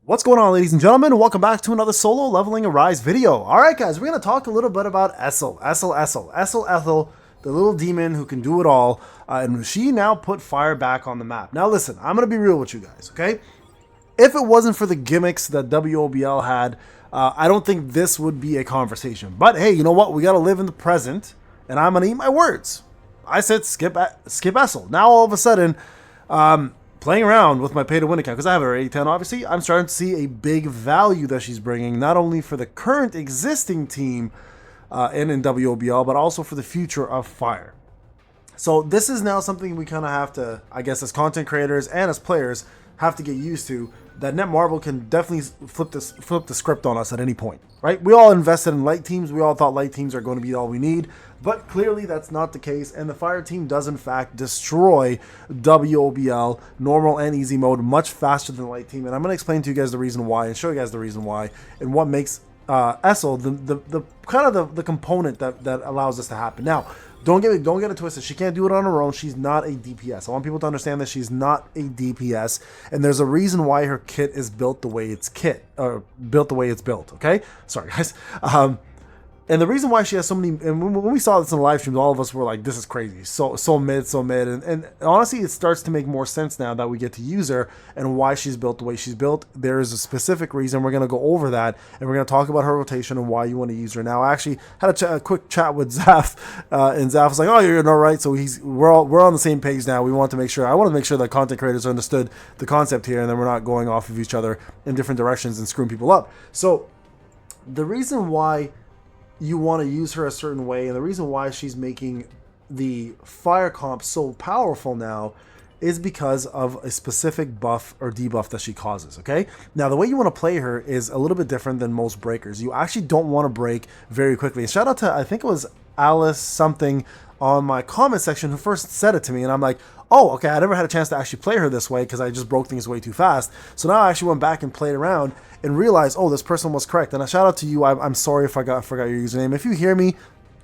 What's going on, ladies and gentlemen? Welcome back to another solo leveling Arise video. Alright guys, we're going to talk a little bit about Esil, the little demon who can do it all, and she now put fire back on the map. Now listen, I'm going to be real with you guys, okay? If it wasn't for the gimmicks that WOBL had, I don't think this would be a conversation. But hey, you know what? We got to live in the present, and I'm going to eat my words. I said skip Esil. Now all of a sudden, playing around with my pay to win account, because I have her 80-10 obviously, I'm starting to see a big value that she's bringing, not only for the current existing team and in WOBL, but also for the future of Fire. So this is now something we kind of have to, I guess, as content creators and as players, have to get used to, that Netmarble can definitely flip the script on us at any point, right? We all invested in light teams. We all thought light teams are going to be all we need, but clearly that's not the case, and the Fire team does in fact destroy WOBL, normal and easy mode, much faster than the light team, and I'm going to explain to you guys the reason why, and show you guys the reason why, and what makes Esil the kind of the component that allows this to happen. Now, don't get it twisted. She can't do it on her own. She's not a DPS. I want people to understand that she's not a DPS, and there's a reason why her kit is built the way it's built. Okay, sorry guys. And the reason why she has so many, and when we saw this in the live streams, all of us were like, this is crazy. So mid. And honestly, it starts to make more sense now that we get to use her and why she's built the way she's built. There is a specific reason. We're going to go over that, and we're going to talk about her rotation and why you want to use her. Now, I actually had a quick chat with Zaf, and Zaf was like, oh, you're all right. So we're on the same page now. I want to make sure that content creators understood the concept here, and then we're not going off of each other in different directions and screwing people up. So the reason why you want to use her a certain way, and the reason why she's making the fire comp so powerful now, is because of a specific buff or debuff that she causes, okay? Now, the way you want to play her is a little bit different than most breakers. You actually don't want to break very quickly. And shout out to, I think it was Alice something on my comment section who first said it to me, and I'm like, oh, okay, I never had a chance to actually play her this way because I just broke things way too fast. So now I actually went back and played around and realized, oh, this person was correct. And a shout out to you. I'm sorry if I forgot your username. If you hear me,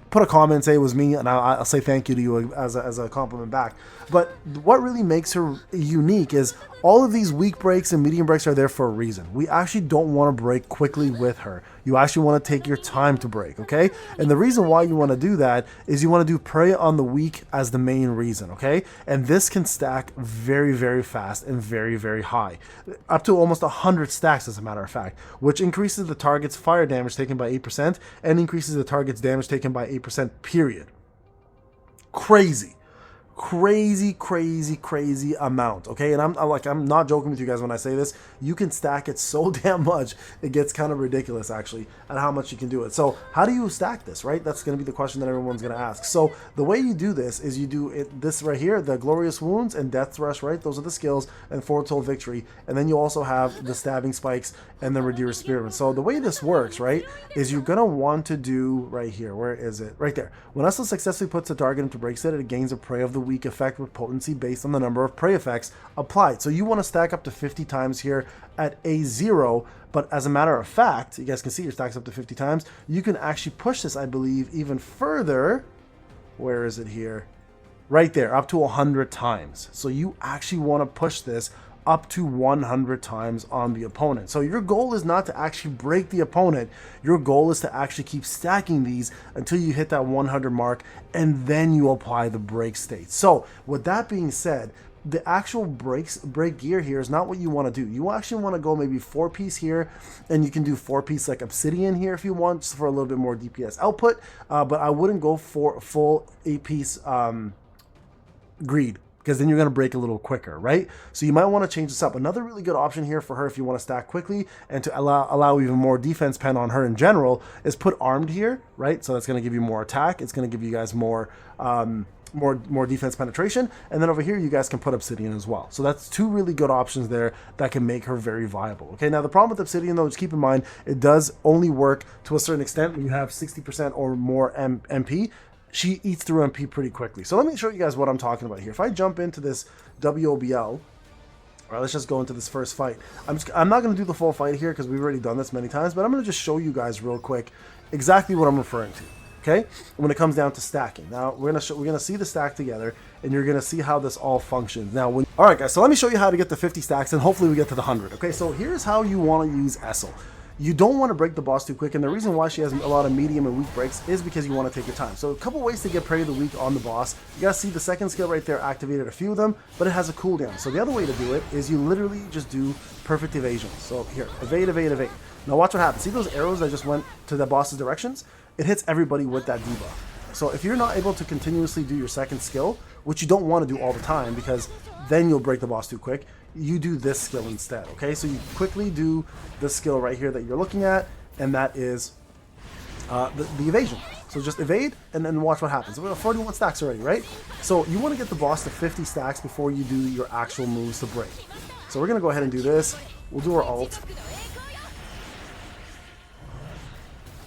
put a comment, say it was me, and I'll say thank you to you as a compliment back. But what really makes her unique is all of these weak breaks and medium breaks are there for a reason. We actually don't want to break quickly with her. You actually want to take your time to break, okay? And the reason why you want to do that is you want to do prey on the weak as the main reason, okay? And this can stack very, very fast and very, very high. Up to almost 100 stacks, as a matter of fact, which increases the target's fire damage taken by 8% and increases the target's damage taken by 8%, period. Crazy amount, okay? And I'm not joking with you guys when I say this. You can stack it so damn much, it gets kind of ridiculous actually at how much you can do it. So how do you stack this, right? That's going to be the question that everyone's going to ask. So the way you do this is you do this right here, the Glorious Wounds and Death Thrush, right? Those are the skills, and Foretold Victory, and then you also have the Stabbing Spikes and the Redeemer's Spearman. So the way this works, right, is you're going to want to do right here. Where is it? Right there. When Esil successfully puts a target into break set, it gains a prey of the weak effect with potency based on the number of prey effects applied. So you want to stack up to 50 times here at A0, but as a matter of fact, you guys can see your stacks up to 50 times. You can actually push this, I believe, even further. Where is it here? Right there, up to 100 times. So you actually want to push this up to 100 times on the opponent. So your goal is not to actually break the opponent. Your goal is to actually keep stacking these until you hit that 100 mark, and then you apply the break state. So with that being said, the actual break gear here is not what you want to do. You actually want to go maybe 4-piece here, and you can do 4-piece like Obsidian here if you want, just for a little bit more DPS output, but I wouldn't go for full 8-piece Greed, because then you're going to break a little quicker, right? So you might want to change this up. Another really good option here for her if you want to stack quickly and to allow even more defense pen on her in general is put Armed here, right? So that's going to give you more attack. It's going to give you guys more defense penetration. And then over here, you guys can put Obsidian as well. So that's two really good options there that can make her very viable. Okay, now the problem with Obsidian though, just keep in mind, it does only work to a certain extent when you have 60% or more MP. She eats through MP pretty quickly. So let me show you guys what I'm talking about here. If I jump into this WOBL, all right, let's just go into this first fight. I'm not going to do the full fight here because we've already done this many times, but I'm going to just show you guys real quick exactly what I'm referring to. okay? When it comes down to stacking. Now we're gonna see the stack together, and you're gonna see how this all functions. Now, all right, guys. So let me show you how to get the 50 stacks, and hopefully we get to the 100. Okay, so here's how you want to use Esil. You don't want to break the boss too quick, and the reason why she has a lot of medium and weak breaks is because you want to take your time. So a couple ways to get Prey of the Week on the boss. You guys see the second skill right there activated a few of them, but it has a cooldown. So the other way to do it is you literally just do perfect evasion. So here, evade, evade, evade. Now watch what happens. See those arrows that just went to the boss's directions? It hits everybody with that debuff. So if you're not able to continuously do your second skill, which you don't want to do all the time because then you'll break the boss too quick, you do this skill instead, okay? So you quickly do the skill right here that you're looking at, and that is the evasion. So just evade, and then watch what happens. We have 41 stacks already, right? So you want to get the boss to 50 stacks before you do your actual moves to break. So we're going to go ahead and do this. We'll do our ult.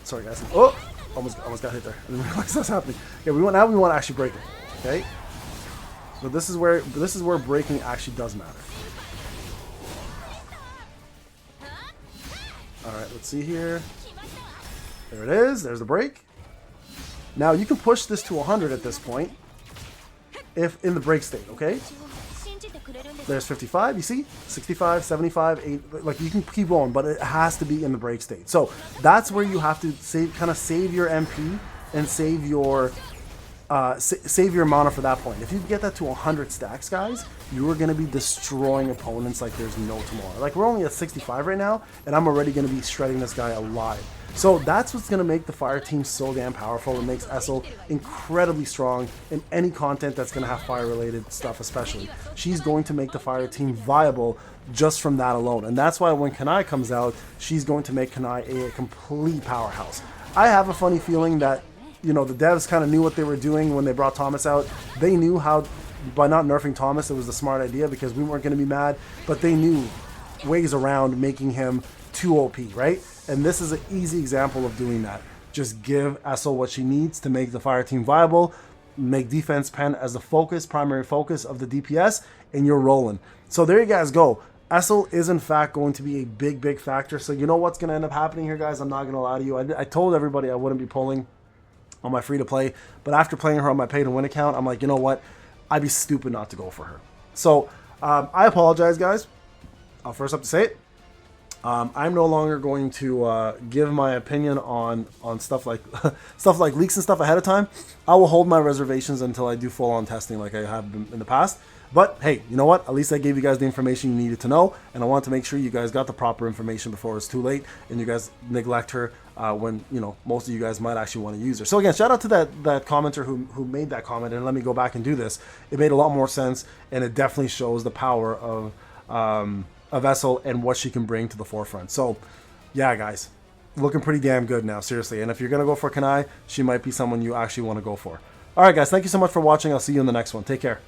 Sorry, guys. Oh! Almost got hit there. I didn't realize that's happening. Okay, now we want to actually break it, okay? So this is where breaking actually does matter. Alright, let's see here. There it is. There's the break. Now you can push this to 100 at this point if in the break state, okay? There's 55, you see? 65, 75, 8, like you can keep going, but it has to be in the break state. So that's where you have to save your MP and save your mana for that point. If you get that to 100 stacks, guys, you are going to be destroying opponents like there's no tomorrow. Like, we're only at 65 right now, and I'm already going to be shredding this guy alive. So that's what's going to make the fire team so damn powerful. It makes Esil incredibly strong in any content that's going to have fire-related stuff especially. She's going to make the fire team viable just from that alone. And that's why when Kanai comes out, she's going to make Kanai a complete powerhouse. I have a funny feeling that, you know, the devs kind of knew what they were doing when they brought Thomas out. They knew how, by not nerfing Thomas, it was the smart idea because we weren't going to be mad, but they knew ways around making him too OP, right? And this is an easy example of doing that. Just give Esil what she needs to make the fire team viable, make defense pen as the focus, primary focus of the DPS, and you're rolling. So there you guys go. Esil is in fact going to be a big factor. So you know what's going to end up happening here, guys? I'm not going to lie to you. I told everybody I wouldn't be pulling on my free-to-play, but after playing her on my pay-to-win account, I'm like, you know what? I'd be stupid not to go for her. So I apologize, guys. I'll first have to say it. I'm no longer going to give my opinion on stuff like stuff like leaks and stuff ahead of time. I will hold my reservations until I do full-on testing like I have in the past. But hey, you know what? At least I gave you guys the information you needed to know, and I want to make sure you guys got the proper information before it's too late, and you guys neglect her when, you know, most of you guys might actually want to use her. So again, shout out to that commenter who made that comment, and let me go back and do this. It made a lot more sense, and it definitely shows the power of Esil and what she can bring to the forefront. So yeah, guys, looking pretty damn good now, seriously. And if you're gonna go for Kanai, she might be someone you actually want to go for. All right, guys, thank you so much for watching. I'll see you in the next one. Take care.